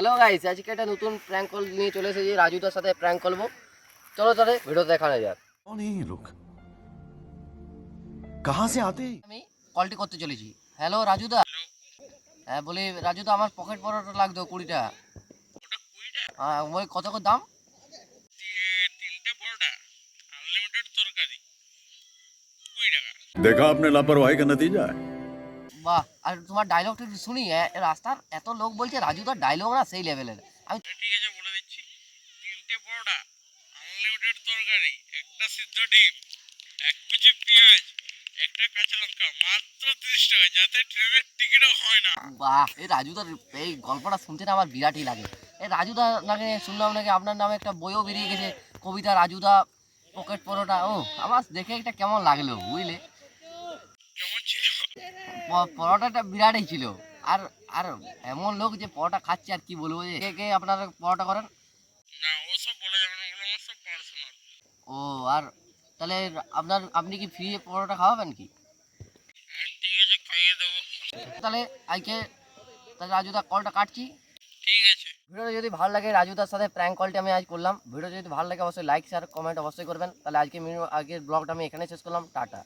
Hello guys, আজকে একটা নতুন প্র্যাঙ্ক কল নিয়ে চলে এসেছি। রাজুদার সাথে প্র্যাঙ্ক করবো। চলো তাহলে ভিডিও দেখানো যাক। कौन है ये लोग कहाँ से आते हैं? আমি কলটি করতে চলেছি। হ্যালো রাজুদা। হ্যাঁ বলি রাজুদা, আমার পকেট পরোটা লাগতো 20টা। ওটা 20টা? হ্যাঁ বলি কত করে দাম? তিনটে পরোটা আনলিমিটেড তরকারি 20 টাকা। देखा आपने लापरवाही का नतीजा है। বাহ, আর তোমার ডায়লগটা একটু শুনি। রাস্তার এত লোক বলছে রাজুদার ডায়লগ না সেই লেভেলের। আমি ঠিক আছে বলে দিচ্ছি, তিনটে পরোটা আনলিমিটেড তরকারি, একটা সিদ্ধ ডিম, এক পিচি পেঁয়াজ, একটা কাঁচা লঙ্কা, মাত্র 30 টাকা, যাতে ট্রেনের টিকিটও হয় না। বাহ, এই রাজুদার এই গল্পটা শুনতে না আমার বিরাটই লাগে। এই রাজুদা নাকি শুনলাম নাকি আপনার নামে একটা বইও বেরিয়ে গেছে, কবিতা রাজুদা পকেট পরোটা। ও আমার দেখে একটা কেমন লাগলো বুঝলে। কেমন ছিল? পরোটাটা বিরাটই ছিল। আর আর এমন লোক যে পরোটা খাচ্ছে আর কি বলবো। যে কে কে আপনারা পরোটা করেন? না, ওসব বলা যাবে না, ওগুলো আমার সব পার্সোনাল। ও, আর তাহলে আপনি কি ফ্রি পরোটা খাওয়াবেন কি? ঠিক আছে, খাইয়ে দেবো। তাহলে আজকে তাহলে রাজুদা কলটা কাটছি। ঠিক আছে। ভিডিওটা যদি ভালো লাগে, রাজুদার সাথে প্র্যাঙ্ক কলটা আমি আজ করলাম। ভিডিও যদি ভালো লাগে অবশ্যই লাইক শেয়ার কমেন্ট অবশ্যই করবেন। তাহলে আজকের ব্লগটা আমি এখানে শেষ করলাম। টাটা।